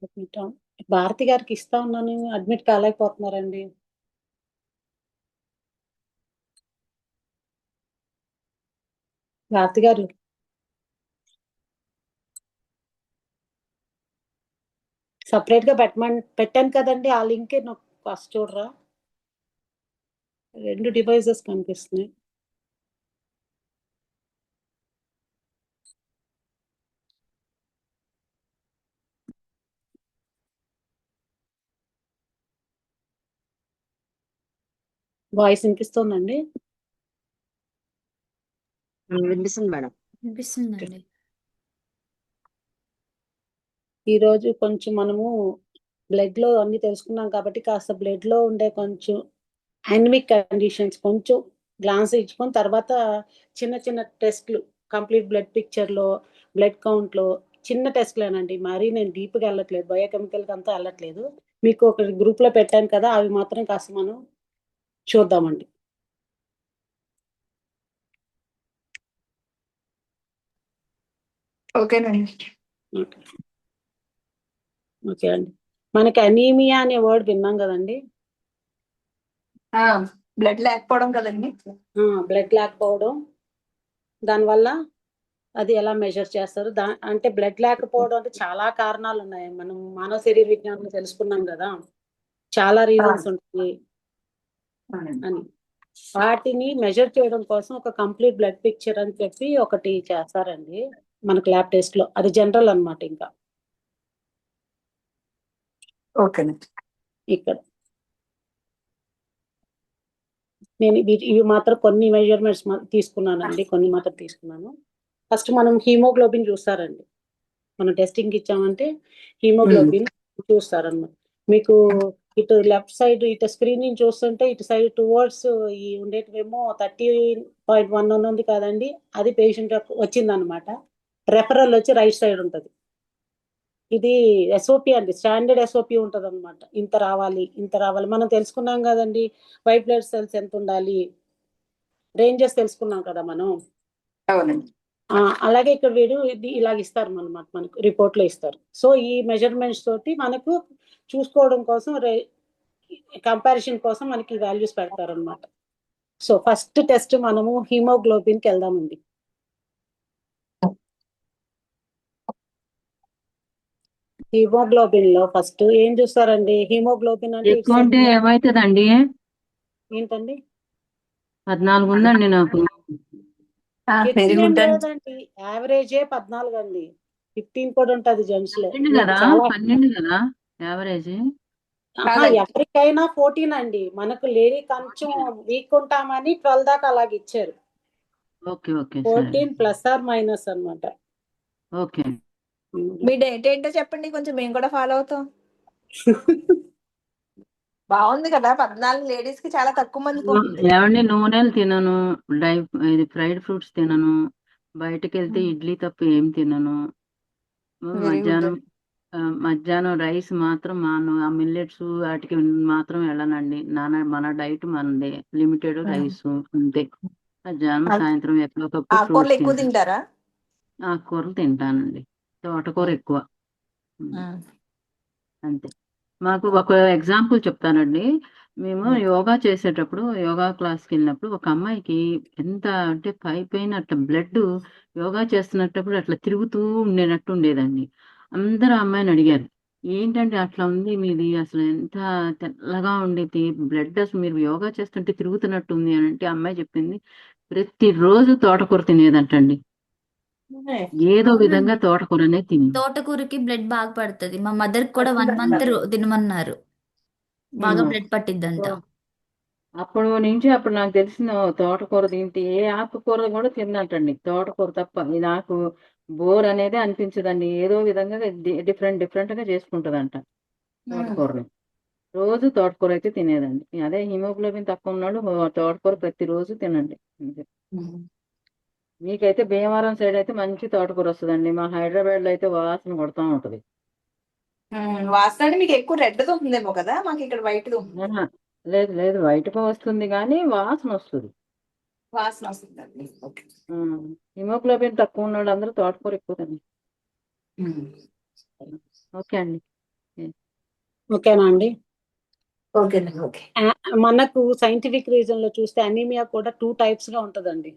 Admit Bharati గారికి ఇస్తా ఉన్నాను, అడ్మిట్ కాలేకపోతున్నారండి. భారతి గారు సపరేట్ గా పెట్టాను కదండి, ఆ లింక్ ఫస్ట్ చూడరా. 2 డివైజెస్ కనిపిస్తున్నాయి. వాయిస్ వినిపిస్తుందండి? వినిపిస్తుంది మేడం. వినిపిస్తుందండి. ఈ రోజు కొంచెం మనము బ్లడ్ లో అన్ని తెలుసుకున్నాం కాబట్టి కాస్త బ్లడ్ లో ఉండే కొంచెం అనమిక్ కండిషన్స్ కొంచెం గ్లాన్స్ ఇచ్చుకొని తర్వాత చిన్న చిన్న టెస్ట్లు, కంప్లీట్ బ్లడ్ పిక్చర్ లో, బ్లడ్ కౌంట్ లో చిన్న టెస్ట్లేనండి, మరీ నేను డీప్ గా వెళ్ళట్లేదు, బయోకెమికల్ అంతా వెళ్ళట్లేదు. మీకు ఒక గ్రూప్ లో పెట్టాను కదా, అవి మాత్రం కాస్త మనం చూద్దామండి. ఓకేనండి. ఓకే అండి. మనకి అనీమియా అనే వర్డ్ విన్నాం కదండి. బ్లడ్ లేకపోవడం కదండి. బ్లడ్ లేకపోవడం, దానివల్ల అది ఎలా మెజర్ చేస్తారు? అంటే బ్లడ్ లేకపోవడం అంటే చాలా కారణాలు ఉన్నాయి, మనం మానవ శరీర విజ్ఞానం తెలుసుకున్నాం కదా, చాలా రీజన్స్ ఉంటాయి అని. వాటిని మెజర్ చేయడం కోసం ఒక కంప్లీట్ బ్లడ్ పిక్చర్ అని చెప్పి ఒకటి చేస్తారండి మనకు ల్యాబ్ టెస్ట్ లో, అది జనరల్ అన్నమాట. ఇంకా ఇక్కడ నేను ఇవి మాత్రం కొన్ని మెజర్మెంట్స్ తీసుకున్నానండి, కొన్ని మాత్రం తీసుకున్నాను. ఫస్ట్ మనం హీమోగ్లోబిన్ చూస్తారండి, మనం టెస్టింగ్ ఇచ్చామంటే హీమోగ్లోబిన్ చూస్తారన్నమాట. మీకు ఇటు లెఫ్ట్ సైడ్ ఇటు స్క్రీనింగ్ చూస్తుంటే ఇటు సైడ్ టువర్డ్స్ ఈ ఉండేటివేమో 30.1 ఉంది కాదండి, అది పేషెంట్ వచ్చిందనమాట. రెఫరల్ వచ్చి రైట్ సైడ్ ఉంటది. ఇది ఎస్ఓపి అండి, స్టాండర్డ్ ఎస్ఓపి ఉంటది అనమాట. ఇంత రావాలి, ఇంత రావాలి. మనం తెలుసుకున్నాం కదండి, వైట్ బ్లడ్ సెల్స్ ఎంత ఉండాలి, రేంజెస్ తెలుసుకున్నాం కదా మనం. అవునండి. అలాగే ఇక్కడ వీడు ఇది ఇలాగ ఇస్తారు అనమాట, మనకు రిపోర్ట్ లో ఇస్తారు. సో ఈ మెజర్మెంట్స్ తోటి మనకు చూసుకోవడం కోసం, కంపారిజన్ కోసం మనకి వాల్యూస్ పెడతారు అనమాట. సో ఫస్ట్ టెస్ట్ మనము హీమోగ్లోబిన్ కి వెళ్దామండి. హీమోగ్లోబిన్ లో ఫస్ట్ ఏం చూస్తారండి? హీమోగ్లోబిన్ అంటే ఎక్కువ ఉంటే ఏమవుతుందండి? ఏంటండి? 14 ఉందండి నాకు. ఎక్కువ ఏం లేదండి, యావరేజే 14 అండి. 15 కూడా ఉంటది జెంట్స్ లో. 12 కదా యావరేజ్. ఎవరికైనా 14 అండి, మనకు లేడీ కొంచెం వీక్ ఉంటామని 12 దాకా అలాగ ఇచ్చారు. Okay okay 14 plus or minus అన్నమాట. ఓకే. మీ డేట్ ఏంటో చెప్పండి, కొంచెం మేము కూడా ఫాలో అవుతాం. బాగుంది కదా, 14 లేడీస్ కి చాలా తక్కువ మంది. ఏమండి, నూనెలు తినను, ఇది ఫ్రైడ్ ఫ్రూట్స్ తినను, బయటకు వెళ్తే ఇడ్లీ తప్ప ఏం తినను. మధ్యాహ్నం రైస్ మాత్రం మాను, ఆ మిల్లెట్స్ వాటికి మాత్రం వెళ్ళనండి. మన డైట్ మనది లిమిటెడ్ రైస్ అంతే. మధ్యాహ్నం సాయంత్రం ఎక్కడొకప్పుడు ఫ్రూట్స్ తింటారా? ఆకుకూరలు తింటానండి, తోటకూర ఎక్కువ అంతే. మాకు ఒక ఎగ్జాంపుల్ చెప్తానండి. మేము యోగా చేసేటప్పుడు, యోగా క్లాస్కి వెళ్ళినప్పుడు ఒక అమ్మాయికి ఎంత అంటే పైన అట్లా బ్లడ్ యోగా చేస్తున్నప్పుడు అట్లా తిరుగుతూ ఉండేటట్టు ఉండేదండి. అందరూ అమ్మాయిని అడిగారు, ఏంటంటే అట్లా ఉంది మీది, అసలు ఎంత తెల్లగా ఉండేది బ్లడ్, అసలు మీరు యోగా చేస్తుంటే తిరుగుతున్నట్టు ఉంది అని అంటే, అమ్మాయి చెప్పింది ప్రతిరోజు తోటకూర తినేదంటండి. ఏదో విధంగా తోటకూర అనేది తిని, తోటకూరకి బ్లడ్ బాగా పడుతుంది. మా మదర్ కూడా 1 month తినమన్నారు, బాగా బ్లడ్ పట్టిద్దంట. అప్పుడు నుంచి అప్పుడు నాకు తెలిసిన తోటకూర తింటే ఏ ఆకుకూర కూడా తిన్నట్టండి, తోటకూర తప్ప. నాకు బోర్ అనేది అనిపించదండి, ఏదో విధంగా డిఫరెంట్ గా చేసుకుంటదంట తోటకూరని. రోజు తోటకూర అయితే తినేదండి. అదే హిమోగ్లోబిన్ తక్కువ ఉన్నాడు, తోటకూర ప్రతిరోజు తినండి అంతే. మీకైతే భీమవరం సైడ్ అయితే మంచి తోటకూర వస్తుందండి, మా హైదరాబాద్ లో అయితే వాసన కొడతా ఉంటది. వాసన మీకు ఎక్కువ రెడ్ తో ఉందేమో కదా, మాకు ఇక్కడ వైట్ తో. లేదు లేదు, వైట్గా వస్తుంది కానీ వాసన వస్తుంది. హిమోగ్లోబిన్ తక్కువ ఉన్నాడు అందరూ తోటకూర ఎక్కువ తినండి. ఓకే అండి. ఓకేనా అండి? ఓకేనండి. ఓకే. మనకు సైంటిఫిక్ రీజన్ లో చూస్తే అనీమియా కూడా 2 టైప్స్ గా ఉంటదండి.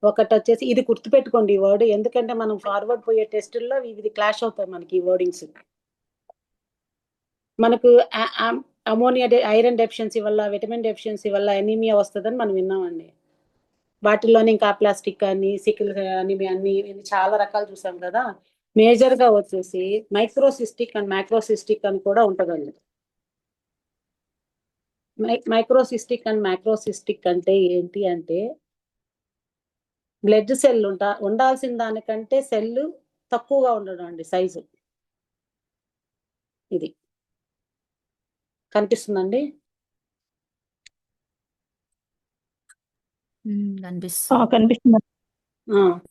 ఒకటి వచ్చేసి ఇది గుర్తుపెట్టుకోండి ఈ వర్డ్, ఎందుకంటే మనం ఫార్వర్డ్ పోయే టెస్టుల్లో ఇది క్లాష్ అవుతాయి మనకి ఈ వర్డింగ్స్. మనకు అమోనియా ఐరన్ డెఫిషియన్సీ వల్ల, విటమిన్ డెఫిషియన్సీ వల్ల అనీమియా వస్తుందని మనం విన్నామండి. వాటిల్లోనే ఇంకా ప్లాస్టిక్ అని, సికిల్ అనీమియా అని చాలా రకాలు చూసాం కదా. మేజర్ గా వచ్చేసి మైక్రోసిస్టిక్ అండ్ మ్యాక్రోసిస్టిక్ అని కూడా ఉంటదండి. మైక్రోసిస్టిక్ అండ్ మ్యాక్రోసిస్టిక్ అంటే ఏంటి అంటే, బ్లడ్ సెల్ ఉండాల్సిన దానికంటే సెల్ తక్కువగా ఉండడం అండి సైజు. ఇది కనిపిస్తుందండి? కనిపిస్తుంది. కనిపిస్తుంది.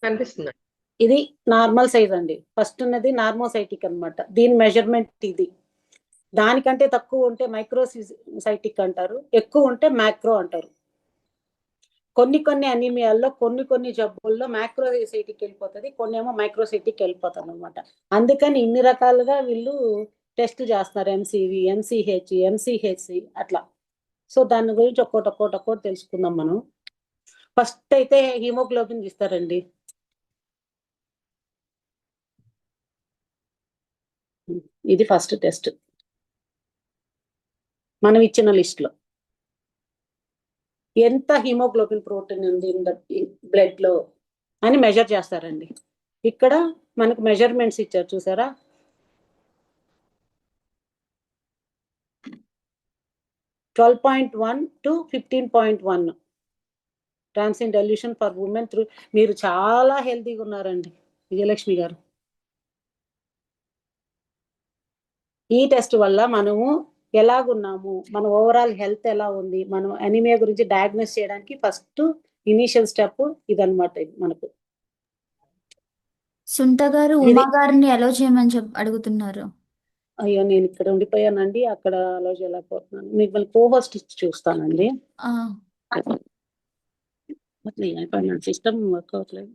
కనిపిస్తుంది. ఇది నార్మల్ సైజ్ అండి. ఫస్ట్ ఉన్నది నార్మోసైటిక్ అన్నమాట. దీని మెజర్మెంట్ ఇది. దానికంటే తక్కువ ఉంటే మైక్రోసైటిక్ అంటారు, ఎక్కువ ఉంటే మ్యాక్రో అంటారు. కొన్ని అనీమియాల్లో కొన్ని జబ్బుల్లో మ్యాక్రోసైటిక్ వెళ్ళిపోతుంది, కొన్ని ఏమో మైక్రోసైటిక్ వెళ్ళిపోతుంది అనమాట. అందుకని ఇన్ని రకాలుగా వీళ్ళు టెస్ట్ చేస్తున్నారు, ఎంసీవి, ఎంసీహెచ్, ఎంసీహెచ్సి అట్లా. సో దాని గురించి ఒక్కోటి తెలుసుకుందాం మనం. ఫస్ట్ అయితే హీమోగ్లోబిన్ ఇస్తారండి. ఇది ఫస్ట్ టెస్ట్ మనం ఇచ్చిన లిస్ట్ లో. ఎంత హీమోగ్లోబిన్ ప్రోటీన్ ఉంది బ్లడ్ లో అని మెజర్ చేస్తారండి. ఇక్కడ మనకు మెజర్మెంట్స్ ఇచ్చారు చూసారా. (12.1 to 15.1) ట్రాన్సిన్ డైల్యూషన్ ఫర్ ఉమెన్ త్రూ. మీరు చాలా హెల్తీగా ఉన్నారండి విజయలక్ష్మి గారు. ఈ టెస్ట్ వల్ల మనము ఎలాగున్నాము, మన ఓవరాల్ హెల్త్ ఎలా ఉంది, మనం అనీమియా గురించి డయాగ్నోస్ చేయడానికి ఫస్ట్ ఇనీషియల్ స్టెప్ ఇదన్నమాట. మనకు సుంట గారు ఉమా గారిని అలో చేయమని అడుగుతున్నారు. అయ్యో నేను ఇక్కడ ఉండిపోయానండి, అక్కడ అలో చేయలేకపోతున్నాను. మిమ్మల్ని కోహోస్ట్ ఇచ్చి చూస్తానండి. సిస్టమ్ వర్క్ అవట్లేదు.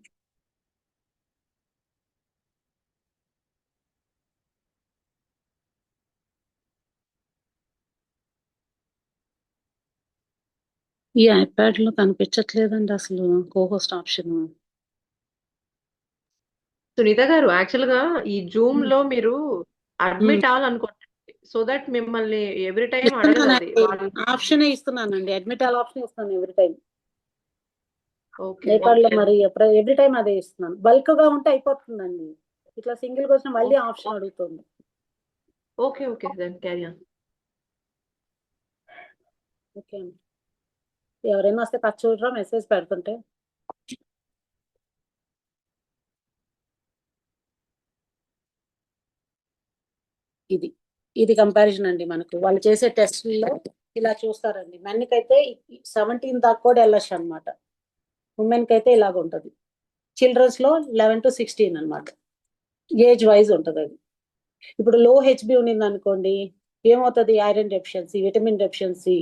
ఈ ఐప్యాడ్ లో కనిపించట్లేదండి అసలు కోహోస్ట్ ఆప్షన్. సునీత గారు, యాక్చువల్ గా ఈ జూమ్ లో మీరు అడ్మిట్ అవ్వాలనుకోండి, సో దట్ మిమ్మల్ని ఎవ్రీ టైం అడగదు అది. ఆప్షన్ ఇస్తున్నానండి, అడ్మిట్ ఆల్ ఆప్షన్ ఇస్తాను ఎవ్రీ టైం. ఓకే. ఐప్యాడ్ లో మరి ఎవ్రీ టైం అదే ఇస్తున్నాను. బల్క్ గా ఉంటే అయిపోతుందండి, ఇట్లా సింగిల్ గా వచ్చిన మళ్ళీ ఆప్షన్ అడుగుతుంది. Okay okay, then carry on. Okay అండి, ఎవరైనా వస్తే ఖర్చు చూడరా మెసేజ్ పెడుతుంటే. ఇది కంపారిజన్ అండి. మనకు వాళ్ళు చేసే టెస్ట్లో ఇలా చూస్తారండి. మెన్కి అయితే 17 దాకా కూడా వెళ్ళొచ్చు అనమాట, ఉమెన్కి అయితే ఇలాగ ఉంటుంది. చిల్డ్రన్స్ లో 11 to 16 అనమాట, ఏజ్ వైజ్ ఉంటుంది అది. ఇప్పుడు లో హెచ్బి ఉన్నింది అనుకోండి, ఏమవుతుంది, iron deficiency, vitamin deficiency,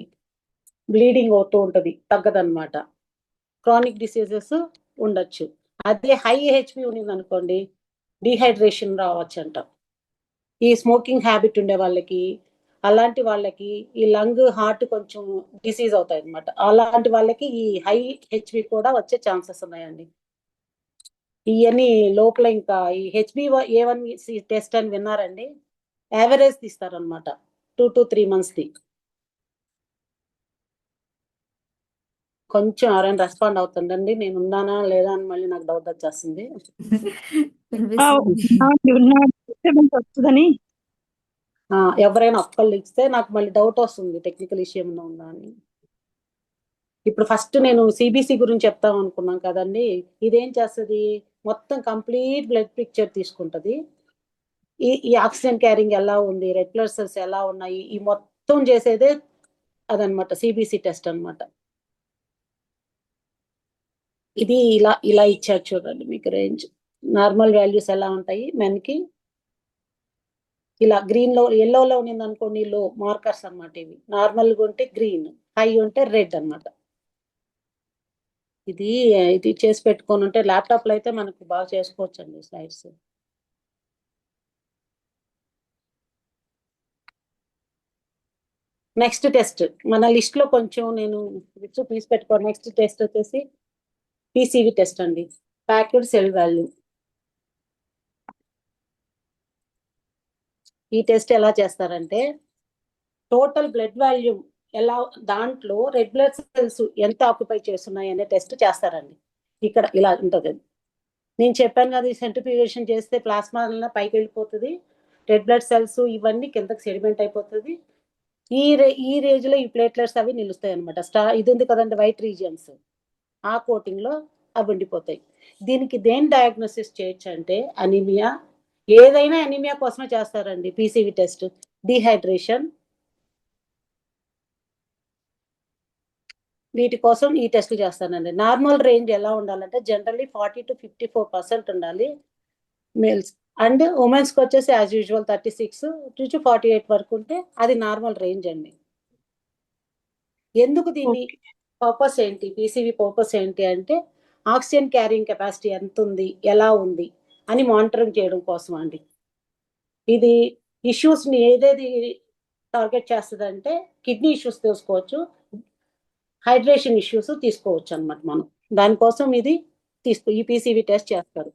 bleeding అవుతూ ఉంటుంది, తగ్గదన్నమాట. క్రానిక్ డిసీజెస్ ఉండొచ్చు. అదే హై హెచ్బి ఉన్నింది అనుకోండి, డిహైడ్రేషన్ రావచ్చు అంట. ఈ స్మోకింగ్ హ్యాబిట్ ఉండే వాళ్ళకి, అలాంటి వాళ్ళకి ఈ లంగ్, హార్ట్ కొంచెం డిసీజ్ అవుతాయి అనమాట. అలాంటి వాళ్ళకి ఈ హై హెచ్బి కూడా వచ్చే ఛాన్సెస్ ఉన్నాయండి. ఇవన్నీ లోపల ఇంకా ఈ HbA1c టెస్ట్ అని విన్నారండి, యావరేజ్ తీస్తారనమాట 2 to 3 months ది. కొంచెం ఎవరైనా రెస్పాండ్ అవుతుందండి, నేను ఉన్నానా లేదా అని మళ్ళీ నాకు డౌట్ వచ్చేస్తుంది. వస్తుందని ఎవరైనా ఒక్కళ్ళు ఇస్తే నాకు మళ్ళీ డౌట్ వస్తుంది, టెక్నికల్ ఇష్యూ ఏమైనా ఉందా అని. ఇప్పుడు ఫస్ట్ నేను సిబిసి గురించి చెప్తాం అనుకున్నాం కదండి. ఇదేం చేస్తుంది, మొత్తం కంప్లీట్ బ్లడ్ పిక్చర్ తీసుకుంటుంది. ఈ ఆక్సిజన్ క్యారింగ్ ఎలా ఉంది, రెడ్ బ్లడ్ సెల్స్ ఎలా ఉన్నాయి, ఈ మొత్తం చేసేదే అదనమాట సిబిసి టెస్ట్ అనమాట. ఇది ఇలా ఇచ్చారు చూడండి, మీకు రేంజ్ నార్మల్ వాల్యూస్ ఎలా ఉంటాయి మెన్కి. ఇలా గ్రీన్ లో, ఎల్లోలో ఉన్నది అనుకోండి లో మార్కర్స్ అనమాట. ఇవి నార్మల్గా ఉంటే గ్రీన్, హై ఉంటే రెడ్ అనమాట. ఇది చేసి పెట్టుకొని ఉంటే ల్యాప్టాప్ లో అయితే మనకు బాగా చేసుకోవచ్చు అండి స్లైడ్స్. నెక్స్ట్ టెస్ట్ మన లిస్ట్ లో కొంచెం నేను తీసి పెట్టుకో. నెక్స్ట్ టెస్ట్ వచ్చేసి పీసీవి టెస్ట్ అండి, ప్యాక్డ్ సెల్ వాల్యూమ్. ఈ టెస్ట్ ఎలా చేస్తారంటే టోటల్ బ్లడ్ వాల్యూమ్ ఎలా, దాంట్లో రెడ్ బ్లడ్ సెల్స్ ఎంత ఆక్యుపై చేస్తున్నాయి అనే టెస్ట్ చేస్తారండి. ఇక్కడ ఇలా ఉంటుంది. నేను చెప్పాను కదా, ఈ సెంట్రిఫ్యూగేషన్ చేస్తే ప్లాస్మా పైకి వెళ్ళిపోతుంది, రెడ్ బ్లడ్ సెల్స్ ఇవన్నీ కిందకి సెడిమెంట్ అయిపోతుంది. ఈ రేంజ్ లో ఈ ప్లేట్లెట్స్ అవి నిలుస్తాయి అనమాట. ఇది ఉంది కదండి వైట్ రీజియన్స్, ఆ కోటింగ్ లో అవి ఉండిపోతాయి. దీనికి దేని డయాగ్నోసిస్ చేయొచ్చు అంటే అనీమియా, ఏదైనా అనీమియా కోసమే చేస్తారండి పీసీవి టెస్ట్. డిహైడ్రేషన్, వీటి కోసం ఈ టెస్ట్ చేస్తానండి. నార్మల్ రేంజ్ ఎలా ఉండాలంటే జనరల్లీ 40 to 54% ఉండాలి మేల్స్, అండ్ ఉమెన్స్ కి వచ్చేసి యాజ్ యూజువల్ 36 to 48 వరకు ఉంటే అది నార్మల్ రేంజ్ అండి. ఎందుకు దీని పర్పస్ ఏంటి, పీసీవి పర్పస్ ఏంటి అంటే ఆక్సిజన్ క్యారింగ్ కెపాసిటీ ఎంత ఉంది, ఎలా ఉంది అని మానిటరింగ్ చేయడం కోసం అండి. ఇది ఇష్యూస్ ని ఏదేది టార్గెట్ చేస్తుంది అంటే కిడ్నీ ఇష్యూస్ తీసుకోవచ్చు, హైడ్రేషన్ ఇష్యూస్ తీసుకోవచ్చు అనమాట. మనం దానికోసం ఇది ఈ పీసీవి టెస్ట్ చేస్తారు.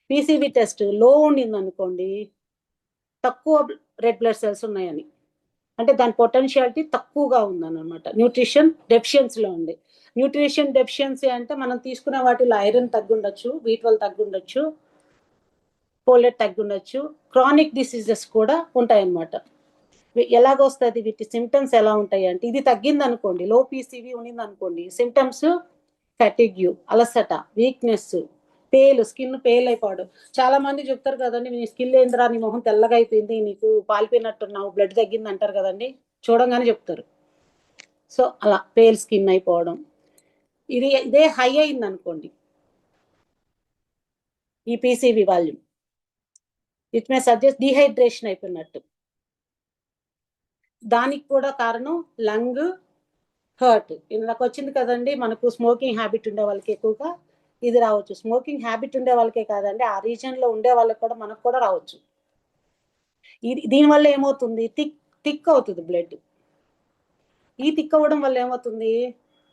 పీసీవి టెస్ట్ లో ఉండింది అనుకోండి, తక్కువ రెడ్ బ్లడ్ సెల్స్ ఉన్నాయని, అంటే దాని పొటెన్షియాలిటీ తక్కువగా ఉందన్నమాట. న్యూట్రిషన్ డెఫిషియన్సీలో ఉంది. న్యూట్రిషన్ డెఫిషియన్సీ అంటే మనం తీసుకునే వాటిలో ఐరన్ తగ్గుండొచ్చు, B12 తగ్గుండొచ్చు, ఫోలేట్ తగ్గుండొచ్చు, క్రానిక్ డిసీజెస్ కూడా ఉంటాయన్నమాట. ఎలాగొస్తుంది, వీటి సిమ్టమ్స్ ఎలా ఉంటాయి అంటే ఇది తగ్గింది అనుకోండి, లో పీసీవి ఉన్నింది అనుకోండి, సిమ్టమ్స్ ఫెటిగ్యూ, అలసట, వీక్నెస్, స్కిన్ పేల్ అయిపోవడం. చాలా మంది చెప్తారు కదండి, నీ స్కిన్ ఏందిరా, నీ మొహం తెల్లగా అయిపోయింది, నీకు పాలిపోయినట్టున్నావు, బ్లడ్ తగ్గింది అంటారు కదండి, చూడంగానే చెప్తారు. సో అలా పేల్ స్కిన్ అయిపోవడం, ఇదే హై అయింది అనుకోండి ఈ PCV volume, it may suggest dehydration అయిపోయినట్టు. దానికి కూడా కారణం లంగ్ హర్ట్. ఇందాక వచ్చింది కదండి, మనకు స్మోకింగ్ హ్యాబిట్ ఉండే వాళ్ళకి ఎక్కువగా ఇది రావచ్చు. స్మోకింగ్ హ్యాబిట్ ఉండే వాళ్ళకే కాదండి, ఆ రీజన్ లో ఉండే వాళ్ళకి కూడా మనకు కూడా రావచ్చు. దీనివల్ల ఏమవుతుంది, థిక్ అవుతుంది బ్లడ్. ఈ థిక్ అవ్వడం వల్ల ఏమవుతుంది,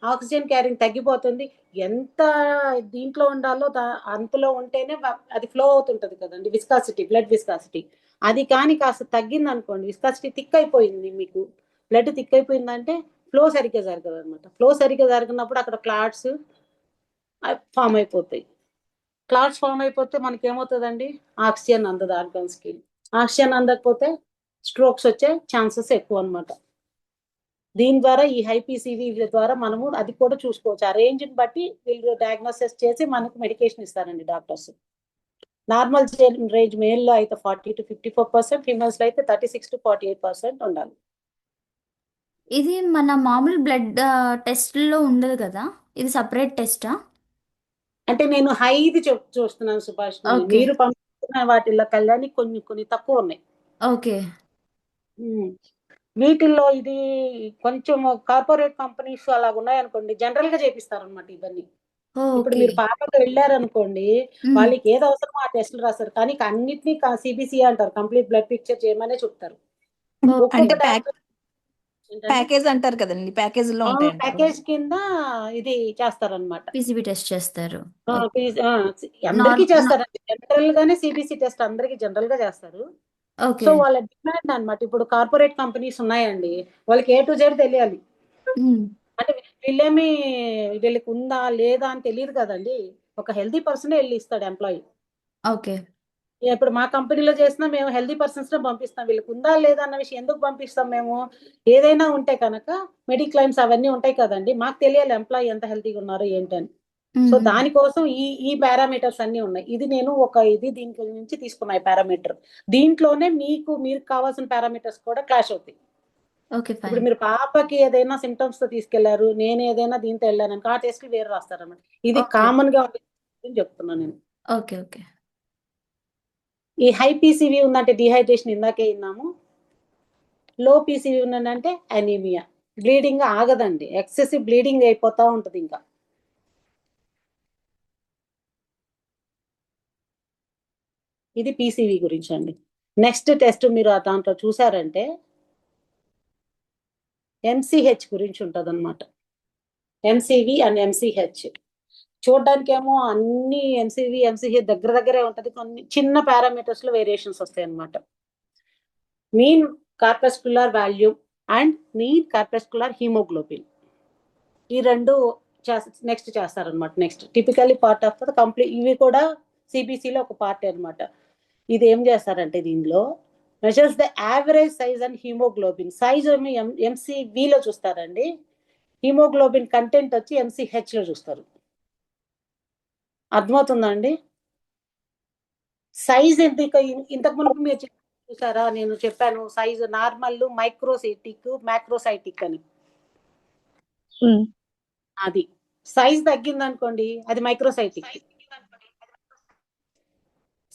ఆక్సిజన్ క్యారింగ్ తగ్గిపోతుంది. ఎంత దీంట్లో ఉండాలో అంతలో ఉంటేనే అది ఫ్లో అవుతుంటది కదండి, విస్కాసిటీ, బ్లడ్ విస్కాసిటీ. అది కానీ కాస్త తగ్గింది అనుకోండి, విస్కాసిటీ థిక్ అయిపోయింది, మీకు బ్లడ్ థిక్ అయిపోయిందంటే ఫ్లో సరిగ్గా జరగదు అనమాట. ఫ్లో సరిగ్గా జరగనప్పుడు అక్కడ క్లాట్స్ ఫామ్ అయిపోతాయి. క్లాట్స్ ఫామ్ అయిపోతే మనకి ఏమవుతుందండి, ఆక్సిజన్ అందదు ఆర్గన్స్ కి. ఆక్సిజన్ అందకపోతే స్ట్రోక్స్ వచ్చే ఛాన్సెస్ ఎక్కువ అనమాట. దీని ద్వారా ఈ హై పీసీవి ద్వారా మనము అది కూడా చూసుకోవచ్చు. ఆ రేంజ్ ని బట్టి వీళ్ళు డయాగ్నోసిస్ చేసి మనకు మెడికేషన్ ఇస్తారండి డాక్టర్స్. నార్మల్ రేంజ్ మేల్ లో అయితే 40 to 54%, ఫీమేల్స్ లో అయితే 36 to 48% ఉండాలి. ఇది మన మామూలు బ్లడ్ టెస్ట్లో ఉండదు కదా, ఇది సపరేట్ టెస్టా? అంటే నేను హైది చూస్తున్నాను సుభాష్, ఓకే. మీరు పంపిస్తున్న వాటిల్లో కళ్యాణి కొన్ని తక్కువ ఉన్నాయి. ఓకే. వీటిల్లో ఇది కొంచెం కార్పొరేట్ కంపెనీస్ అలా ఉన్నాయనుకోండి, జనరల్ గా చేపిస్తారు అనమాట ఇవన్నీ. ఇప్పుడు ఓకే. మీరు పాపకు వెళ్ళారనుకోండి, వాళ్ళకి ఏది అవసరమో ఆ టెస్టులు రాస్తారు, కానీ అన్నిటినీ సిబిసి అంటారు, కంప్లీట్ బ్లడ్ పిక్చర్ చేయమనే చెప్తారు. ఒక్కొక్క అంటే డాక్టర్ ప్యాకేజ్ అంటారు కదండి, ప్యాకేజ్ లో ఉంటాయి అంటారు. ప్యాకేజ్ కింద ఇది చేస్తారనమాట. పీసీబీ టెస్ట్ చేస్తారు. అందరికీ చేస్తారండి, జనరల్ గానే సిబిసి టెస్ట్ అందరికి జనరల్ గా చేస్తారు. ఓకే. సో వాళ్ళ డిమాండ్ అనమాట. ఇప్పుడు కార్పొరేట్ కంపెనీస్ ఉన్నాయండి, వాళ్ళకి A to Z తెలియాలి. అంటే వీళ్ళకి ఉందా లేదా అని తెలియదు కదండి, ఒక హెల్దీ పర్సన్ వెళ్ళి ఇస్తాడు ఎంప్లాయీ. ఓకే. ఇప్పుడు మా కంపెనీలో చేసినా మేము హెల్దీ పర్సన్స్ నే పంపిస్తాం. వీళ్ళకి ఉందా లేదా అన్న విషయం ఎందుకు పంపిస్తాం మేము, ఏదైనా ఉంటే కనుక మెడిక్లైమ్స్ అవన్నీ ఉంటాయి కదండి, మాకు తెలియాలి ఎంప్లాయీ ఎంత హెల్తీగా ఉన్నారు ఏంటని. సో దానికోసం ఈ పారామీటర్స్ అన్ని ఉన్నాయి. ఇది నేను దీంట్లో నుంచి తీసుకున్నా ఈ పారామీటర్. దీంట్లోనే మీరు కావాల్సిన పారామీటర్స్ కూడా క్లాష్ అవుతాయి. ఓకే, ఇప్పుడు ఫైన్. మీరు పాపకి ఏదైనా సిమ్టమ్స్ తో తీసుకెళ్లారు, నేను ఏదైనా దీంతో వెళ్ళాను, ఆ టెస్ట్లు వేరు రాస్తారన్నమాట. ఇది Okay. కామన్ గా ఉంటుంది చెప్తున్నాను నేను. ఓకే. ఓకే. ఈ హై పీసీవీ ఉందంటే డిహైడ్రేషన్ ఇందాకే విన్నాము. లో పీసీవీ ఉందంటే అనీమియా, బ్లీడింగ్ ఆగదండి, ఎక్సెసివ్ బ్లీడింగ్ అయిపోతా ఉంటుంది. ఇంకా ఇది పీసీవీ గురించి అండి. నెక్స్ట్ టెస్ట్ మీరు దాంట్లో చూసారంటే ఎంసీహెచ్ గురించి ఉంటుంది అనమాట. ఎంసీవి అండ్ ఎంసీహెచ్ చూడడానికి ఏమో అన్ని ఎంసీవి ఎంసీహెచ్ దగ్గర దగ్గరే ఉంటది, కొన్ని చిన్న పారామీటర్స్ లో వేరియేషన్స్ వస్తాయి అనమాట. Mean corpuscular volume and mean corpuscular haemoglobin ఈ రెండు నెక్స్ట్ చేస్తారనమాట. Next typically part of the complete, ఇవి కూడా సిబిసిలో ఒక పార్ట్ అనమాట. ఇది ఏం చేస్తారంటే దీనిలో measures the average size and haemoglobin size ఎంసీవిలో చూస్తారండి, హీమోగ్లోబిన్ కంటెంట్ వచ్చి ఎంసీహెచ్ లో చూస్తారు. అర్థమవుతుందా అండి? సైజ్ ఎందుకు ఇంతకు ముందు మీరు చూసారా, నేను చెప్పాను సైజ్ నార్మల్, మైక్రోసైటిక్, మ్యాక్రోసైటిక్ అని. అది సైజ్ తగ్గింది అనుకోండి అది మైక్రోసైటిక్,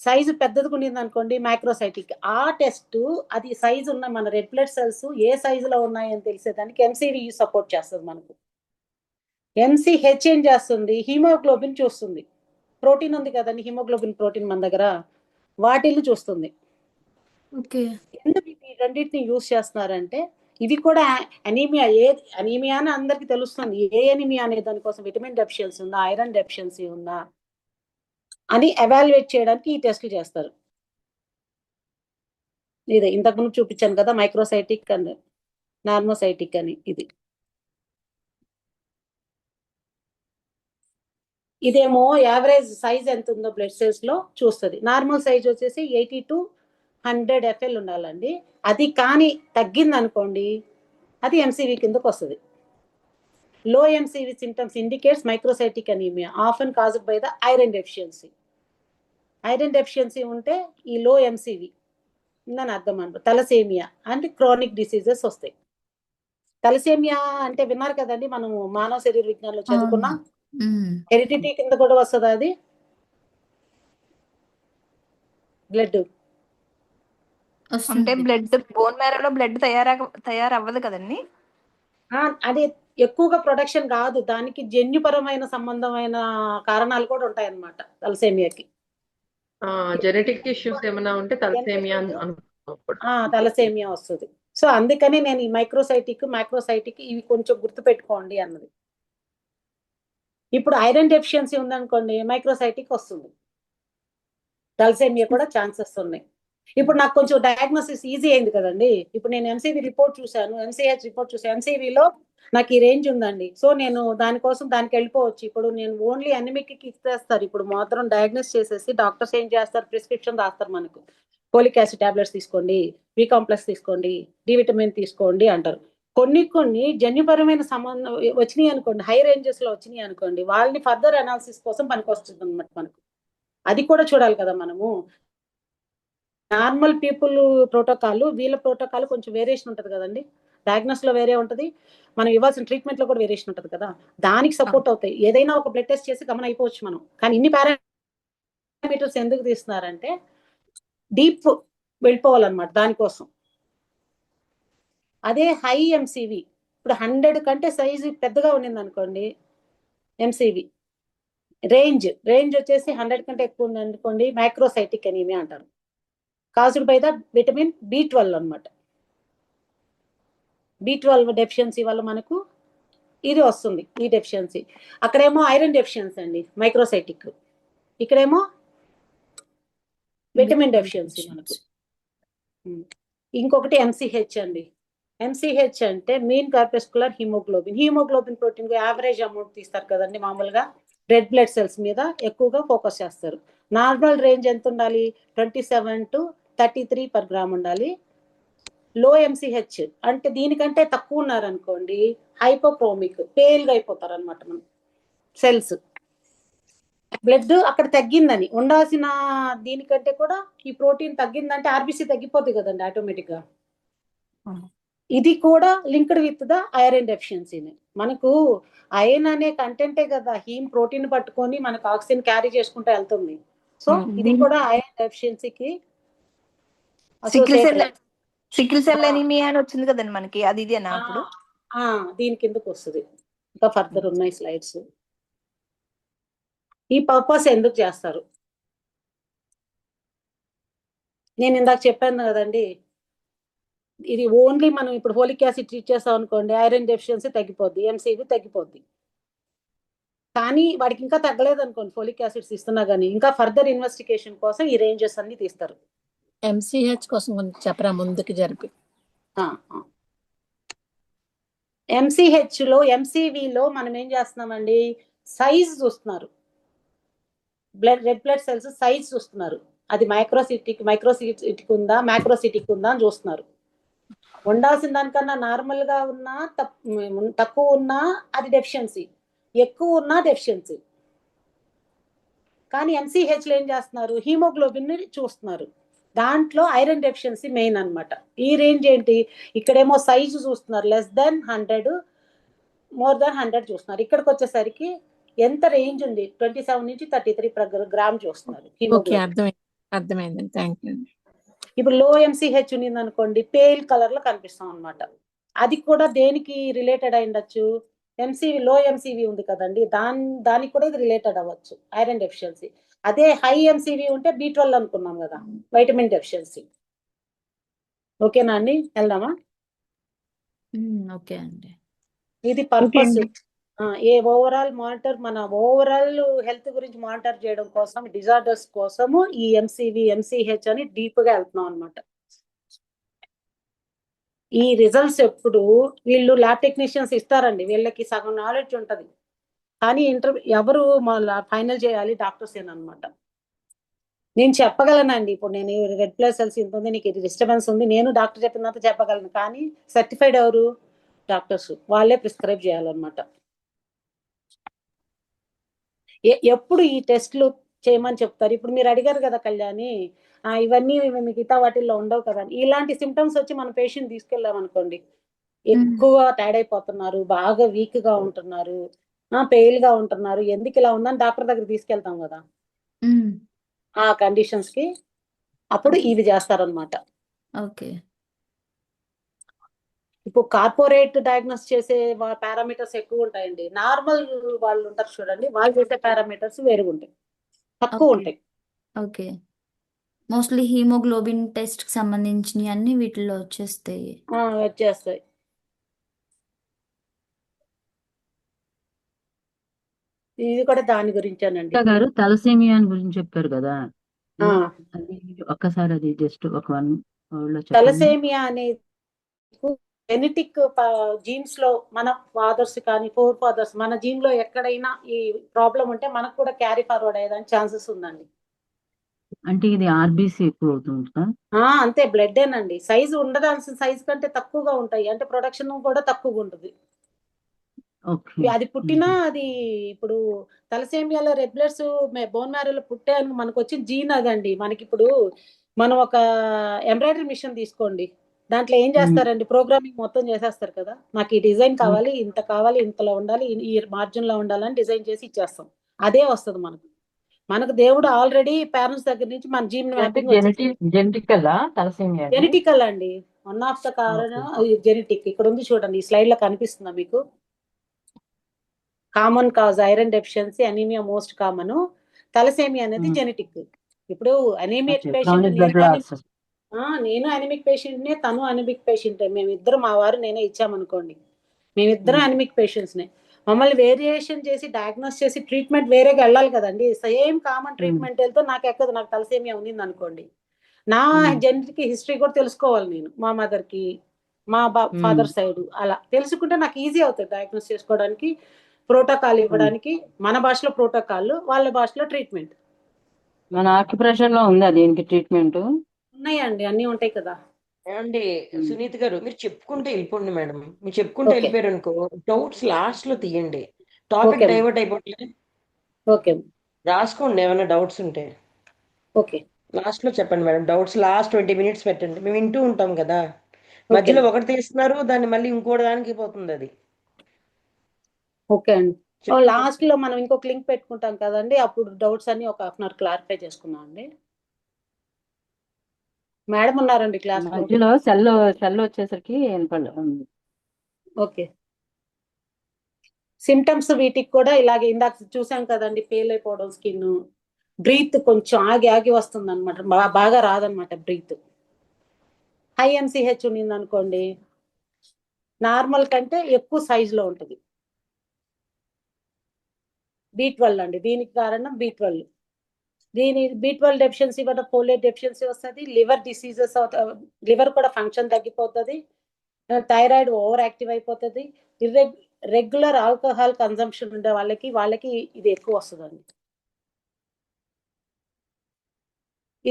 సైజు పెద్దది ఉండింది అనుకోండి మైక్రోసైటిక్. ఆ టెస్ట్ అది సైజు ఉన్న మన రెడ్ బ్లడ్ సెల్స్ ఏ సైజులో ఉన్నాయని తెలిసేదానికి ఎంసీవి సపోర్ట్ చేస్తుంది మనకు. ఎంసీహెచ్ ఏం చేస్తుంది, హీమోగ్లోబిన్ చూస్తుంది. ప్రోటీన్ ఉంది కదండి, హీమోగ్లోబిన్ ప్రోటీన్ మన దగ్గర, వాటిని చూస్తుంది. ఓకే. ఎందుకు ఈ రెండింటిని యూజ్ చేస్తున్నారంటే ఇది కూడా అనీమియా, ఏ అనీమియా అని అందరికి తెలుస్తుంది. ఏ అనీమియా అనే దానికోసం విటమిన్ డెఫిషియన్సీ ఉందా, ఐరన్ డెఫిషియన్సీ ఉందా అని ఎవాల్యుయేట్ చేయడానికి ఈ టెస్ట్ చేస్తారు. ఇది ఇంతకు ముందు చూపించాను కదా, మైక్రోసైటిక్ అండ్ నార్మోసైటిక్ అని. ఇదేమో యావరేజ్ సైజ్ ఎంత ఉందో బ్లడ్ సెల్స్ లో చూస్తుంది. నార్మల్ సైజ్ వచ్చేసి 80 to 100 FL ఉండాలండి. అది కానీ తగ్గింది అనుకోండి అది ఎంసీవీ కిందకు వస్తుంది. Low MCV symptoms indicates microcytic anaemia often caused by the iron deficiency. Iron deficiency ఉంటే ఈ లో ఎంసీవీ ఉందని అర్థం అనమాట. తలసేమియా అంటే క్రానిక్ డిసీజెస్ వస్తాయి. తలసేమియా అంటే విన్నారు కదండి, మనము మానవ శరీర విజ్ఞానంలో చదువుకున్నాం. హెరిడిటీ కింద కూడా వస్తుంది అది, బ్లడ్ అంటే బ్లడ్ బోన్ మ్యారోలో బ్లడ్ తయారవ్వదు కదండి. అది ఎక్కువగా ప్రొడక్షన్ కాదు, దానికి జన్యుపరమైన సంబంధమైన కారణాలు కూడా ఉంటాయన్నమాట తలసేమియాకి. జెనెటిక్ ఇష్యూస్ ఏమైనా ఉంటే తలసేమియా తలసేమియా వస్తుంది. సో అందుకని నేను ఈ మైక్రోసైటిక్ మ్యాక్రోసైటిక్ ఇవి కొంచెం గుర్తు పెట్టుకోండి అన్నది. ఇప్పుడు ఐరన్ డెఫిషియన్సీ ఉందనుకోండి మైక్రోసైటిక్ వస్తుంది, తలసేమియా కూడా ఛాన్సెస్ ఉన్నాయి. ఇప్పుడు నాకు కొంచెం డయాగ్నోసిస్ ఈజీ అయింది కదండి. ఇప్పుడు నేను ఎంసీవీ రిపోర్ట్ చూశాను, ఎంసీహెచ్ రిపోర్ట్ చూసాను, ఎంసీవీలో నాకు ఈ రేంజ్ ఉందండి. సో నేను దానికోసం దానికి వెళ్ళిపోవచ్చు. ఇప్పుడు నేను ఓన్లీ అనమిక్ ఇచ్చేస్తారు. ఇప్పుడు మాత్రం డయాగ్నోస్ చేసేసి డాక్టర్స్ ఏం చేస్తారు, ప్రిస్క్రిప్షన్ రాస్తారు మనకు, ఫోలిక్ యాసిడ్ టాబ్లెట్స్ తీసుకోండి, బి కాంప్లెక్స్ తీసుకోండి, డి విటమిన్ తీసుకోండి అంటారు. కొన్ని జన్యుపరమైన సంబంధం వచ్చినాయి అనుకోండి, హై రేంజెస్ లో వచ్చినాయి అనుకోండి, వాళ్ళని ఫర్దర్ అనాలిసిస్ కోసం పనికొస్తుంది అనమాట మనకు. అది కూడా చూడాలి కదా మనము. నార్మల్ పీపుల్ ప్రోటోకాల్, వీళ్ళ ప్రోటోకాల్ కొంచెం వేరియేషన్ ఉంటుంది కదండి. డయాగ్నోస్ లో వేరే ఉంటుంది, మనం ఇవ్వాల్సిన ట్రీట్మెంట్ లో కూడా వేరియేషన్ ఉంటుంది కదా, దానికి సపోర్ట్ అవుతాయి. ఏదైనా ఒక బ్లడ్ టెస్ట్ చేసి గమనం అయిపోవచ్చు మనం, కానీ ఇన్ని పారామీటర్స్ ఎందుకు తీస్తున్నారంటే డీప్ వెళ్ళిపోవాలన్నమాట దానికోసం. అదే హై ఎంసీవీ ఇప్పుడు 100 కంటే సైజు పెద్దగా ఉండింది అనుకోండి, ఎంసీవీ రేంజ్ వచ్చేసి 100 కంటే ఎక్కువ ఉంది అనుకోండి, మైక్రోసైటిక్ అనీమియా అంటారు. Caused by the vitamin B12 అనమాట. B12 డెఫిషియన్సీ వల్ల మనకు ఇది వస్తుంది, ఈ డెఫిషియన్సీ. అక్కడేమో ఐరన్ డెఫిషియన్సీ అండి మైక్రోసైటిక్, ఇక్కడేమో విటమిన్ డెఫిషియన్సీ మనకు. ఇంకొకటి ఎంసీహెచ్ అండి. ఎంసీహెచ్ అంటే mean corpuscular haemoglobin. Haemoglobin protein average amount తీస్తారు కదండి, మామూలుగా రెడ్ బ్లడ్ సెల్స్ మీద ఎక్కువగా ఫోకస్ చేస్తారు. నార్మల్ రేంజ్ ఎంత ఉండాలి, 27 to 33 per gram ఉండాలి. లో ఎంసీహెచ్ అంటే దీనికంటే తక్కువ ఉన్నారనుకోండి హైపోక్రోమిక్, పేల్గా అయిపోతారు అనమాట మనం సెల్స్. బ్లడ్ అక్కడ తగ్గిందని, ఉండాల్సిన దీనికంటే కూడా ఈ ప్రోటీన్ తగ్గిందంటే ఆర్బీసీ తగ్గిపోతుంది కదండి ఆటోమేటిక్ గా. ఇది కూడా లింక్డ్ విత్ ద ఐరన్ డెఫిషియన్సీని. మనకు ఐరన్ అనే కంటెంటే కదా హీమ్ ప్రోటీన్ పట్టుకొని మనకు ఆక్సిజన్ క్యారీ చేసుకుంటూ వెళ్తుంది. సో ఇది కూడా ఐరన్ డెఫిషియన్సీకి సికిల్ సెల్ ఎనీమియా అని వచ్చింది కదండి మనకి, అది ఇదేనా అప్పుడు? దీని కిందకు వస్తుంది. ఇంకా ఫర్దర్ ఉన్నాయి స్లైడ్స్. ఈ పర్పస్ ఎందుకు చేస్తారు, నేను ఇందాక చెప్పాను కదండి, ఇది ఓన్లీ మనం ఇప్పుడు ఫోలిక్ యాసిడ్ ట్రీట్ చేస్తాం అనుకోండి, ఐరన్ డెఫిషియన్సీ తగ్గిపోద్ది, ఎంసీవీ తగ్గిపోద్ది. కానీ వాడికి ఇంకా తగ్గలేదు అనుకోండి, ఫోలిక్ యాసిడ్స్ ఇస్తున్నా కానీ ఇంకా ఫర్దర్ ఇన్వెస్టిగేషన్ కోసం ఈ రేంజెస్ అన్ని తీస్తారు. ఎంసీహెచ్ కోసం కొంచెం చెప్పరా ముందుకు జరిపి. ఎంసీహెచ్ లో ఎంసీవీలో మనం ఏం చేస్తున్నామండి, సైజ్ చూస్తున్నారు, రెడ్ బ్లడ్ సెల్స్ సైజ్ చూస్తున్నారు. అది మైక్రోసిటిక్ ఉందా మ్యాక్రోసిటిక్ ఉందా అని చూస్తున్నారు. ఉండాల్సిన దానికన్నా నార్మల్ గా ఉన్నా తక్కువ ఉన్నా అది డెఫిషియన్సీ, ఎక్కువ ఉన్నా డెఫిషియన్సీ. కానీ ఎంసీహెచ్ లో ఏం చేస్తున్నారు, హీమోగ్లోబిన్ ని చూస్తున్నారు. దాంట్లో ఐరన్ డెఫిషియన్సీ మెయిన్ అన్నమాట. ఈ రేంజ్ ఏంటి, ఇక్కడేమో సైజు చూస్తున్నారు, less than 100 more than 100 చూస్తున్నారు. ఇక్కడికి వచ్చేసరికి ఎంత రేంజ్ ఉంది, 27 నుంచి 33 గ్రామ్ చూస్తున్నారు ఓకే, హీమోగ్లోబిన్. అర్థమైంది. Thank you. ఇప్పుడు లో ఎంసీహెచ్ ఉన్నింది అనుకోండి, పేల్ కలర్ లో కనిపిస్తాం అనమాట. అది కూడా దేనికి రిలేటెడ్ అయి ఉండొచ్చు, లో ఎంసీవీ ఉంది కదండి, దానికి కూడా ఇది రిలేటెడ్ అవ్వచ్చు, ఐరన్ డెఫిషియన్సీ. అదే హై ఎంసీవీ ఉంటే B12 అనుకున్నాం కదా, వైటమిన్ డెఫిషియన్సీ. ఓకేనా అండి, వెళ్దామా? ఓకే అండి. ఇది పర్పస్. ఏ ఓవరాల్ మానిటర్, మన ఓవరాల్ హెల్త్ గురించి మానిటర్ చేయడం కోసం, డిజార్డర్స్ కోసము ఈ ఎంసీవీ ఎంసీహెచ్ అని డీప్ గా వెళ్తున్నాం అనమాట. ఈ రిజల్ట్స్ ఎప్పుడు వీళ్ళు ల్యాబ్ టెక్నీషియన్స్ ఇస్తారండి, వీళ్ళకి సగం నాలెడ్జ్ ఉంటది. కానీ ఎవరు ఫైనల్ చేయాలి, డాక్టర్స్ ఏనమాట. నేను చెప్పగలనండి, ఇప్పుడు నేను రెడ్ బ్లడ్ సెల్స్ ఇంత ఉంది, నీకు ఇది డిస్టర్బెన్స్ ఉంది, నేను డాక్టర్ చెప్పినంత చెప్పగలను. కానీ సర్టిఫైడ్ ఎవరు, డాక్టర్స్, వాళ్ళే ప్రిస్క్రైబ్ చేయాలన్నమాట. ఎప్పుడు ఈ టెస్ట్లు చేయమని చెప్తారు. ఇప్పుడు మీరు అడిగారు కదా కళ్యాణి, ఇవన్నీ మిగతా వాటిల్లో ఉండవు కదా, ఇలాంటి సిమ్టమ్స్ వచ్చి మన పేషెంట్ తీసుకెళ్ళాం అనుకోండి, ఎక్కువ టైర్డ్ అయిపోతున్నారు, బాగా వీక్ గా ఉంటున్నారు, పెయిల్ గా ఉంటున్నారు, ఎందుకు ఇలా ఉందని డాక్టర్ దగ్గర తీసుకెళ్తాం కదా, ఆ కండిషన్స్ కి అప్పుడు ఇవి చేస్తారనమాట. ఓకే. ఇప్పుడు కార్పొరేట్ డయాగ్నోస్ చేసే పారామీటర్స్ ఎక్కువ ఉంటాయండి. నార్మల్ వాళ్ళు ఉంటారు చూడండి, వాళ్ళు చేసే పారామీటర్స్ వేరుగా ఉంటాయి, తక్కువ ఉంటాయి. ఓకే. మోస్ట్లీ హీమోగ్లోబిన్ టెస్ట్ కి సంబంధించినవి అన్ని వీటిలో వచ్చేస్తాయి. వచ్చేస్తాయి. ఇది కూడా దాని గురించేనండి. గారు తలసేమియా గురించి చెప్పారు కదా, అది ఒక్కసారి అది జస్ట్ ఒక 1 word లో చెప్పండి. తలసేమియా అనేది జెనెటిక్ జీన్స్ లో, మన ఫాదర్స్ కానీ ఫోర్ ఫాదర్స్, మన జీన్ లో ఎక్కడైనా ఈ ప్రాబ్లం ఉంటే మనకు కూడా క్యారీ ఫార్వర్డ్ అయ్యేదానికి ఛాన్సెస్ ఉందండి. అంటే ఇది ఆర్బీసీ ఎక్కువ అవుతుందా? అంతే, బ్లడ్ ఏనండి. సైజు ఉండదాల్సిన సైజ్ కంటే తక్కువగా ఉంటాయి, అంటే ప్రొడక్షన్ కూడా తక్కువగా ఉంటుంది. అది పుట్టినా అది ఇప్పుడు తలసేమియాలో రెడ్ బ్లడ్స్ బోన్ మ్యారోలో పుట్టాను, మనకు వచ్చిన జీన్ అదండి. మనకి ఇప్పుడు మనం ఒక ఎంబ్రాయిడరీ మిషన్ తీసుకోండి, దాంట్లో ఏం చేస్తారండి, ప్రోగ్రామింగ్ మొత్తం చేసేస్తారు కదా, నాకు ఈ డిజైన్ కావాలి, ఇంత కావాలి, ఇంతలో ఉండాలి, ఈ మార్జిన్ లో ఉండాలని డిజైన్ చేసి ఇచ్చేస్తాం. అదే వస్తుంది మనకు దేవుడు ఆల్రెడీ పేరెంట్స్ దగ్గర నుంచి మన జీన్ మ్యాపింగ్ జెనెటికల్ అండి. వన్ ఆఫ్ ద కారణం జెనెటిక్. ఇక్కడ ఉంది చూడండి, ఈ స్లైడ్ లో కనిపిస్తుందా మీకు, common cause iron deficiency, anaemia most common, thalassaemia అనేది జెనెటిక్. ఇప్పుడు అనీమిక్ పేషెంట్ నేను అనీమిక్ పేషెంట్ నే, తను అనీమిక్ పేషెంట్, మేమిద్దరు, మా వారు నేనే ఇచ్చామనుకోండి, మేమిద్దరం అనీమిక్ పేషెంట్స్ నే. మమ్మల్ని వేరియేషన్ చేసి డయాగ్నోస్ చేసి ట్రీట్మెంట్ వేరేగా వెళ్ళాలి కదండి. సేమ్ కామన్ ట్రీట్మెంట్ వెళ్తే నాకు ఎక్కదు, నాకు తలసేమియా ఉంది అనుకోండి, నా జెనెటిక్ హిస్టరీ కూడా తెలుసుకోవాలి నేను, మా మదర్ కి, మా ఫాదర్ సైడ్, అలా తెలుసుకుంటే నాకు ఈజీ అవుతుంది డయాగ్నోస్ చేసుకోవడానికి, ప్రోటోకాల్ ఇవ్వడానికి. మన భాషలో ప్రోటోకాల్, వాళ్ళ భాషలో ట్రీట్మెంట్. మన ఆక్యుప్రెషర్ లో ఉందా దీనికి ట్రీట్మెంట్? ఉన్నాయండి, అన్ని ఉంటాయి కదా. ఏమండి సునీత్ గారు, మీరు చెప్పుకుంటే వెళ్ళిపోండి మేడం. మీరు చెప్పుకుంటే వెళ్ళిపోయారు అనుకో, డౌట్స్ లాస్ట్ లో తీయండి, టాపిక్ డైవర్ట్ అయిపోతుంది. ఓకే, రాసుకోండి ఏమైనా డౌట్స్ ఉంటే. ఓకే, లాస్ట్ లో చెప్పండి మేడం, డౌట్స్ లాస్ట్ 20 minutes పెట్టండి, మేము వింటూ ఉంటాం కదా. మధ్యలో ఒకటి తీస్తున్నారు, దాన్ని మళ్ళీ ఇంకోటి దానికి పోతుంది అది. ఓకే అండి. లాస్ట్ లో మనం ఇంకొక లింక్ పెట్టుకుంటాం కదండి, అప్పుడు డౌట్స్ అన్ని ఒక 1/2 hour క్లారిఫై చేసుకుందాం అండి. మేడం ఉన్నారండి క్లాస్ మధ్యలో సెల్ వచ్చేసరికి ఓకే. సిమ్టమ్స్ వీటికి కూడా ఇలాగే ఇందాక చూసాం కదండి, పేల్ అయిపోవడం, స్కిన్, బ్రీత్ కొంచెం ఆగి ఆగి వస్తుంది అనమాట, బాగా రాదనమాట బ్రీత్. హై ఎంసీహెచ్ ఉన్నింది అనుకోండి, నార్మల్ కంటే ఎక్కువ సైజులో ఉంటుంది. B12 అండి, దీనికి కారణం B12. B12 డెఫిషియన్సీ వల్ల ఫోలేట్ డెఫిషియన్సీ వస్తుంది, లివర్ డిసీజెస్, లివర్ కూడా ఫంక్షన్ తగ్గిపోతుంది, థైరాయిడ్ ఓవర్ యాక్టివ్ అయిపోతుంది. రెగ్యులర్ ఆల్కహాల్ కన్సంప్షన్ ఉండే వాళ్ళకి ఇది ఎక్కువ వస్తుందండి.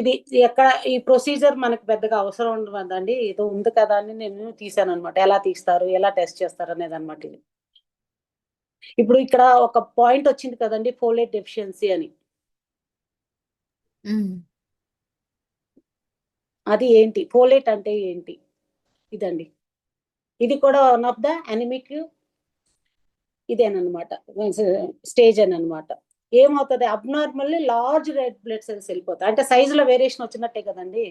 ఇది ఎక్కడ ఈ ప్రొసీజర్ మనకు పెద్దగా అవసరం ఉండదండి, ఇది ఉంది కదా అని నేను తీసాను అనమాట. ఎలా తీస్తారు, ఎలా టెస్ట్ చేస్తారు అనేది అనమాట ఇది. ఇప్పుడు ఇక్కడ ఒక పాయింట్ వచ్చింది కదండి, ఫోలేట్ డెఫిషియన్సీ అని. అది ఏంటి, ఫోలేట్ అంటే ఏంటి, ఇదండి. ఇది కూడా వన్ ఆఫ్ ద అనమిక్ ఇదేనమాట, స్టేజ్ అని అనమాట. ఏమవుతుంది, abnormally large red blood cells వెళ్ళిపోతాయి, అంటే సైజులో వేరియేషన్ వచ్చినట్టే కదండి.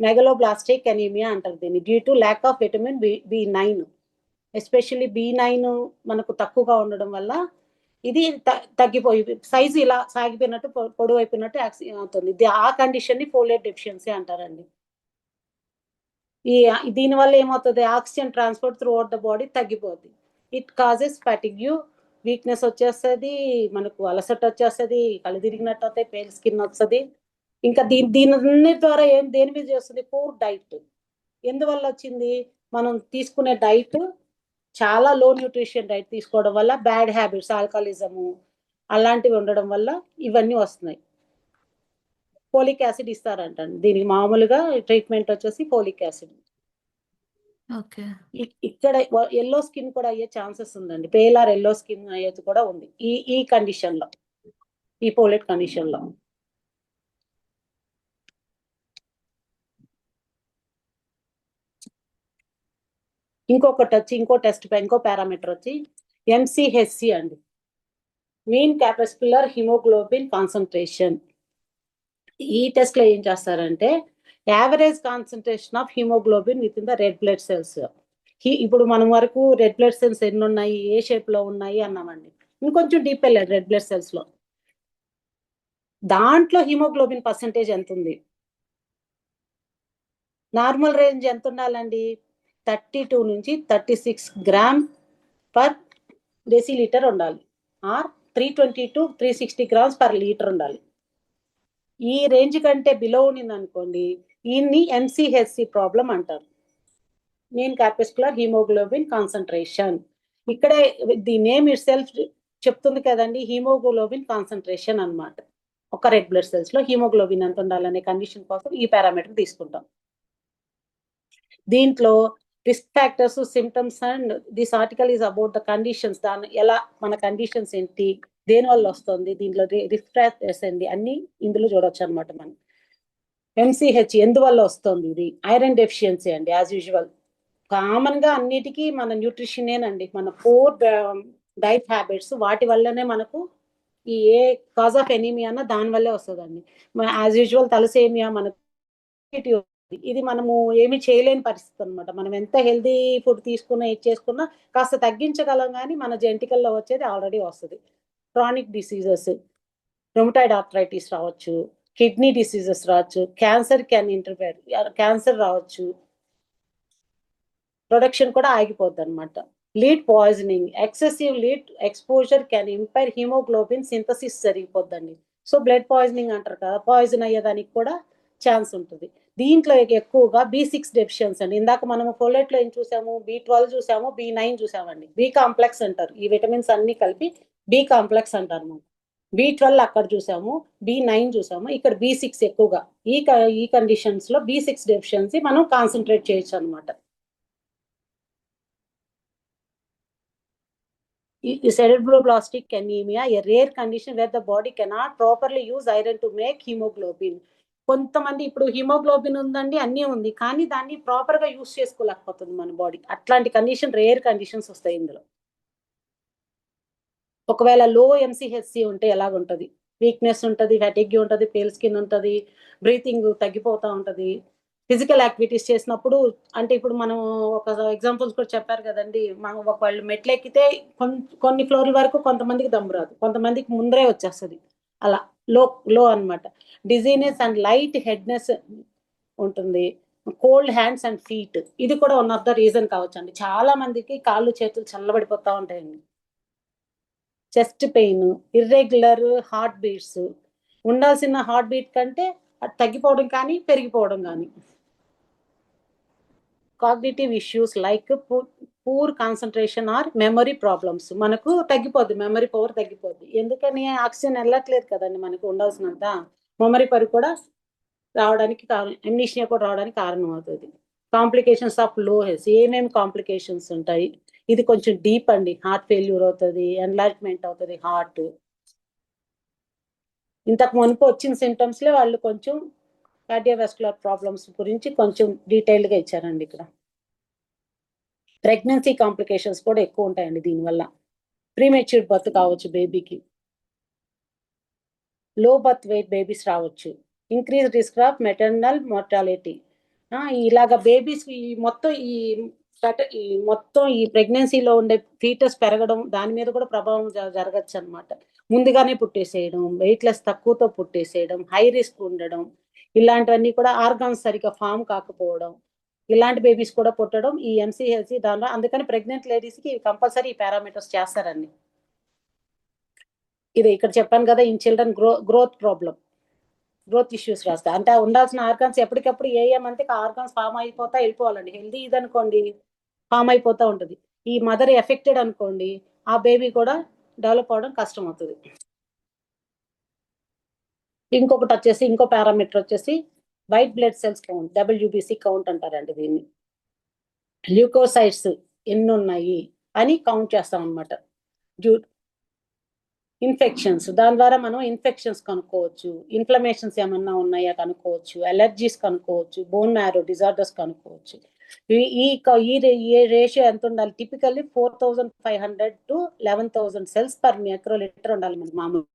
మెగలోబ్లాస్టిక్ అనీమియా అంటారు దీన్ని, due to lack of vitamin B9, especially B9 మనకు తక్కువగా ఉండడం వల్ల ఇది తగ్గిపోయి సైజు ఇలా సాగిపోయినట్టు పొడవు అయిపోయినట్టు అవుతుంది. ఆ కండిషన్ ని ఫోలేట్ డెఫిషియన్సీ అంటారండి. దీనివల్ల ఏమవుతుంది, oxygen transport through out the body తగ్గిపోతుంది. ఇట్ కాజెస్ ఫటిగ్యూ, వీక్నెస్ వచ్చేస్తుంది, మనకు అలసట వచ్చేస్తుంది, కళ్ళు తిరిగినట్టు అవుతాయి, పేల్ స్కిన్ వస్తుంది. ఇంకా దీని ద్వారా దేని మీద చేస్తుంది, పూర్ డైట్. ఎందువల్ల వచ్చింది, మనం తీసుకునే డైట్ చాలా లో న్యూట్రిషన్ డైట్ తీసుకోవడం వల్ల, బ్యాడ్ హ్యాబిట్స్, ఆల్కహాలిజము అలాంటివి ఉండడం వల్ల ఇవన్నీ వస్తున్నాయి. ఫోలిక్ యాసిడ్ ఇస్తారంటండి దీనికి, మామూలుగా ట్రీట్మెంట్ వచ్చేసి ఫోలిక్ యాసిడ్. ఓకే. ఇక్కడ ఎల్లో స్కిన్ కూడా అయ్యే ఛాన్సెస్ ఉందండి, పేల్ ఆర్ ఎల్లో స్కిన్ అయ్యేది కూడా ఉంది ఈ కండిషన్ లో, ఈ ఫోలేట్ కండిషన్ లో. ఇంకో టెస్ట్ ఇంకో పారామీటర్ వచ్చి MCHC అండి, మీన్ క్యాపస్కులర్ హిమోగ్లోబిన్ కాన్సన్ట్రేషన్. ఈ టెస్ట్ లో ఏం చేస్తారంటే, average concentration of haemoglobin with in the red blood cells. ఇప్పుడు మనం వరకు రెడ్ బ్లడ్ సెల్స్ ఎన్ని ఉన్నాయి, ఏ షేప్ లో ఉన్నాయి అన్నామండి. ఇంకొంచెం డీప్ వెళ్ళాడు రెడ్ బ్లడ్ సెల్స్ లో, దాంట్లో హిమోగ్లోబిన్ పర్సెంటేజ్ ఎంత ఉంది. నార్మల్ రేంజ్ ఎంత ఉండాలండి, 32 నుంచి 36 గ్రామ్ పర్ డెసిలీటర్ ఉండాలి, or 320 to 360 grams per litre ఉండాలి. ఈ రేంజ్ కంటే బిలో ఉన్నింది అనుకోండి, దీన్ని MCHC ప్రాబ్లం అంటారు, మీన్ కార్పస్కులర్ హిమోగ్లోబిన్ కాన్సన్ట్రేషన్. ఇక్కడే ది నేమ్ ఇట్ సెల్ఫ్ చెప్తుంది కదండి, హిమోగ్లోబిన్ కాన్సన్ట్రేషన్ అన్నమాట. ఒక రెడ్ బ్లడ్ సెల్స్ లో హిమోగ్లోబిన్ ఎంత ఉండాలనే కండిషన్ కోసం ఈ పారామీటర్ తీసుకుంటాం. దీంట్లో risk factors, symptoms and this article is about the conditions, దాని ఎలా మన కండిషన్స్ ఏంటి, దేని వల్ల వస్తుంది, దీంట్లో రిస్క్ ఫ్యాక్టర్స్ ఏంటి అన్ని ఇందులో చూడొచ్చు అనమాట. మనం MCH ఎందువల్ల వస్తుంది, ఇది ఐరన్ డెఫిషియన్సీ అండి. యాజ్ యూజువల్ కామన్ గా అన్నిటికీ మన న్యూట్రిషనేనండి, మన పూర్ డైట్ హ్యాబిట్స్, వాటి వల్లనే మనకు ఈ ఏ కాజ్ ఆఫ్ ఎనీమియా అన్న దాని వల్లే వస్తుందండి. యాజ్ యూజువల్ తలసేమియా మనకు ఇది మనము ఏమి చేయలేని పరిస్థితి అనమాట. మనం ఎంత హెల్దీ ఫుడ్ తీసుకున్నా ఏది చేసుకున్నా కాస్త తగ్గించగలం, కానీ మన జెంటికల్లో వచ్చేది ఆల్రెడీ వస్తుంది. క్రానిక్ డిసీజెస్, రొమటాయిడ్ ఆర్థరైటిస్ రావచ్చు, కిడ్నీ డిసీజెస్ రావచ్చు, క్యాన్సర్ క్యాన్సర్ రావచ్చు, ప్రొడక్షన్ కూడా ఆగిపోద్ది అనమాట. Lead poisoning, excessive lead exposure can impair haemoglobin synthesis జరిగిపోద్దండి. సో బ్లడ్ పాయిజనింగ్ అంటారు కదా, పాయిజన్ అయ్యేదానికి కూడా ఛాన్స్ ఉంటుంది. దీంట్లో ఎక్కువగా B6 డెఫిషియన్సీ అండి. ఇందాక మనము ఫోలేట్ లో ఏం చూసాము, B12 చూసాము, B9 చూసామండి. B కాంప్లెక్స్ అంటారు, ఈ విటమిన్స్ అన్ని కలిపి B కాంప్లెక్స్ అంటారు. B12 అక్కడ చూసాము, B9 చూసాము, ఇక్కడ B6 ఎక్కువగా. ఈ కండిషన్స్ లో B6 డెఫిషియన్సీ మనం కాన్సన్ట్రేట్ చేయొచ్చు అనమాట. Cerebroblastic anemia, a rare condition where the body cannot properly use iron to make hemoglobin. కొంతమంది ఇప్పుడు హిమోగ్లోబిన్ ఉందండి, అన్నీ ఉంది, కానీ దాన్ని ప్రాపర్ గా యూజ్ చేసుకోలేకపోతుంది మన బాడీ. అట్లాంటి కండిషన్, రేర్ కండిషన్స్ వస్తాయి ఇందులో. ఒకవేళ లో MCHC ఉంటే ఎలాగుంటది, వీక్నెస్ ఉంటుంది, ఫెటిగ్ ఉంటుంది, పేల్ స్కిన్ ఉంటుంది, బ్రీతింగ్ తగ్గిపోతూ ఉంటుంది. ఫిజికల్ యాక్టివిటీస్ చేసినప్పుడు, అంటే ఇప్పుడు మనం ఒక ఎగ్జాంపుల్స్ కూడా చెప్పారు కదండి, మనం ఒకవేళ మెట్లు ఎక్కితే కొన్ని ఫ్లోర్ల వరకు కొంతమందికి దమ్ము రాదు, కొంతమందికి ముందరే వచ్చేస్తుంది, అలా లో అనమాట. డిజీనెస్ అండ్ లైట్ హెడ్నెస్ ఉంటుంది, కోల్డ్ హ్యాండ్స్ అండ్ ఫీట్, ఇది కూడా వన్ ఆఫ్ ద రీజన్ కావచ్చు అండి. చాలా మందికి కాళ్ళు చేతులు చల్లబడిపోతా ఉంటాయండి. Chest pain, irregular heart beats, ఉండాల్సిన హార్ట్ బీట్ కంటే అది తగ్గిపోవడం కానీ పెరిగిపోవడం కానీ. Cognitive issues like poor concentration or memory problems, మనకు తగ్గిపోద్ది, మెమరీ పవర్ తగ్గిపోద్ది. ఎందుకని ఆక్సిజన్ వెళ్ళట్లేదు కదండి మనకు ఉండాల్సినంత. మెమరీ పవర్ కూడా రావడానికి కారణం, అమ్నీషియా కూడా రావడానికి కారణం అవుతుంది. కాంప్లికేషన్స్ ఆఫ్ లో హెల్త్, ఏమేమి కాంప్లికేషన్స్ ఉంటాయి, ఇది కొంచెం డీప్ అండి. హార్ట్ ఫెయిల్యూర్ అవుతుంది, ఎన్లార్జ్మెంట్ అవుతుంది హార్ట్. ఇంతకు మునుపు వచ్చిన సింటమ్స్లే వాళ్ళు కొంచెం కార్డియోవాస్కులర్ ప్రాబ్లమ్స్ గురించి కొంచెం డీటెయిల్డ్గా ఇచ్చారండి ఇక్కడ. ప్రెగ్నెన్సీ కాంప్లికేషన్స్ కూడా ఎక్కువ ఉంటాయండి దీనివల్ల. ప్రీమెచ్యూర్ బర్త్ కావచ్చు బేబీకి, లో బర్త్ వెయిట్ బేబీస్ రావచ్చు, increase risk of maternal mortality. ఇలాగ బేబీస్ మొత్తం ఈ ప్రెగ్నెన్సీలో ఉండే ఫీటస్ పెరగడం, దాని మీద కూడా ప్రభావం జరగచ్చు అనమాట. ముందుగానే పుట్టేసేయడం, వెయిట్లెస్ తక్కువతో పుట్టేసేయడం, హై రిస్క్ ఉండడం, ఇలాంటివన్నీ కూడా ఆర్గాన్స్ సరిగ్గా ఫామ్ కాకపోవడం, ఇలాంటి బేబీస్ కూడా పుట్టడం ఈ ఎంసీహెచ్సి దానిలో. అందుకని ప్రెగ్నెంట్ లేడీస్కి కంపల్సరీ ఈ పారామీటర్స్ చేస్తారండి. ఇది ఇక్కడ చెప్పాను కదా, in children growth problem, growth issues రాస్తాయి. అంటే ఉండాల్సిన ఆర్గాన్స్ ఎప్పటికప్పుడు ఏమంటే ఆర్గాన్స్ ఫామ్ అయిపోతా వెళ్ళిపోవాలండి. హెల్దీ ఇదనుకోండి ఫామ్ అయిపోతూ ఉంటుంది. ఈ మదర్ ఎఫెక్టెడ్ అనుకోండి, ఆ బేబీ కూడా డెవలప్ అవడం కష్టం అవుతుంది. ఇంకొకటి వచ్చేసి, ఇంకో పారామీటర్ వచ్చేసి white blood cells count, WBC count అంటారండి దీన్ని. ల్యూకోసైట్స్ ఎన్ని ఉన్నాయి అని కౌంట్ చేస్తాం అనమాట. ఇన్ఫెక్షన్స్, దాని ద్వారా మనం ఇన్ఫెక్షన్స్ కనుక్కోవచ్చు, ఇన్ఫ్లమేషన్స్ ఏమన్నా ఉన్నాయా కనుక్కోవచ్చు, అలర్జీస్ కనుక్కోవచ్చు, బోన్ మ్యారో డిజార్డర్స్ కనుక్కోవచ్చు. ఈ రేషియో ఎంత ఉండాలి? Typically 4500 to 11,000 cells per microliter ఉండాలి మనకి మామూలు.